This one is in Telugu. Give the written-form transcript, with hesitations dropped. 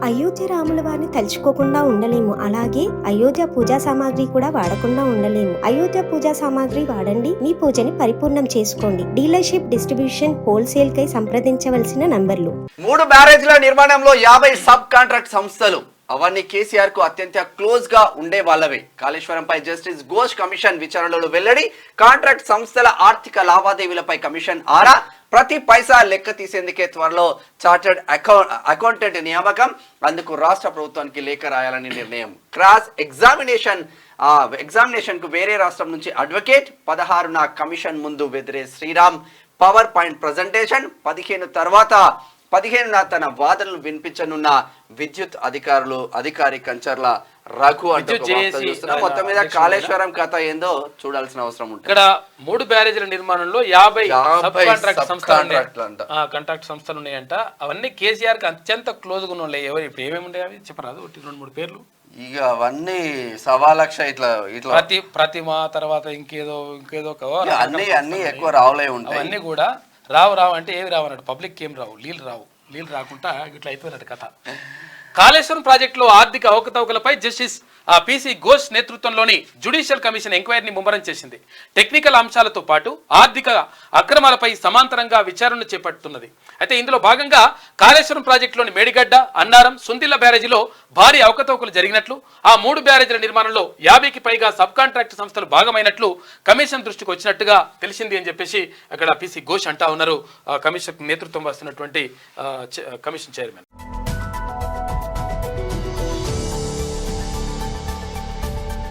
అయోధ్య రాముల వారిని తలుచుకోకుండా ఉండలేము. అలాగే అయోధ్య పూజా సామాగ్రి కూడా వాడకుండా ఉండలేము. అయోధ్య పూజా సామాగ్రి వాడండి, మీ పూజని పరిపూర్ణం చేసుకోండి. డీలర్షిప్, డిస్ట్రిబ్యూషన్, హోల్సేల్ కై సంప్రదించవలసిన నంబర్లు. 3 బ్యారేజ్ల నిర్మాణంలో 50 సబ్ కాంట్రాక్ట్ సంస్థలు అవన్నీ కేసీఆర్ కు అత్యంత క్లోజ్ గా ఉండే వాళ్ళవే. కాళేశ్వరంపై జస్టిస్ ఘోష్ కమిషన్ విచారణలో వెల్లడి. కాంట్రాక్ట్ సంస్థల ఆర్థిక లావాదేవీలపై కమిషన్ ఆరా. ప్రతి పైసా లెక్క తీసేందుకే త్వరలో చార్టర్డ్ అకౌంటెంట్ నియామకం. అందుకు రాష్ట్ర ప్రభుత్వానికి లేఖ రాయాలని నిర్ణయం. క్రాస్ ఎగ్జామినేషన్ కు వేరే రాష్ట్రం నుంచి అడ్వకేట్. 16న కమిషన్ ముందు Vedire Sriram power point presentation. 15న తన వాదనలు వినిపించనున్న విద్యుత్ అధికారి కంచర్ల రఘు అంటూ చూస్తున్నాం. మొత్తం మీద కాళేశ్వరం కథ ఏందో చూడాల్సిన అవసరం ఉంటుంది. ఇక్కడ 3 బ్యారేజీల నిర్మాణంలో 50 కాంట్రాక్ట్ సంస్థలు ఉన్నాయంట. అవన్నీ కేసీఆర్ కి అత్యంత క్లోజ్ గా ఉన్నాయి. ఎవరు ఇప్పుడు ఏమేమి ఉంటాయి అవి చెప్పరాదు, 2-3 పేర్లు. ఇక అవన్నీ 1,00,000 ఇట్లా ప్రతిమ తర్వాత ఇంకేదో అన్ని ఎక్కువ రావులే ఉంటాయి. అవన్నీ కూడా రావు అంటే ఏవి రావు అన్నట్టు. పబ్లిక్ ఏం రావు, నీళ్ళు రాకుండా ఇట్లా అయిపోయినట్టు కథ. కాళేశ్వరం ప్రాజెక్టులో ఆర్థిక అవకతవకలపై జస్టిస్ పిసి ఘోష్ నేతృత్వంలోని జ్యుడిషియల్ కమిషన్ ఎంక్వైరీని ముమ్మరం చేసింది. టెక్నికల్ అంశాలతో పాటు ఆర్థిక అక్రమాలపై సమాంతరంగా విచారణను చేపడుతున్నది. అయితే ఇందులో భాగంగా కాళేశ్వరం ప్రాజెక్టులోని మేడిగడ్డ, అన్నారం, సుందిల్ల బ్యారేజీలో భారీ అవకతవకలు జరిగినట్లు, ఆ 3 బ్యారేజీల నిర్మాణంలో 50కి పైగా సబ్ కాంట్రాక్ట్ సంస్థలు భాగమైనట్లు కమిషన్ దృష్టికి వచ్చినట్టుగా తెలిసింది అని చెప్పేసి అక్కడ పిసి ఘోష్ అంటా ఉన్నారు. కమిషన్ నేతృత్వం వస్తున్నటువంటి కమిషన్ చైర్మన్.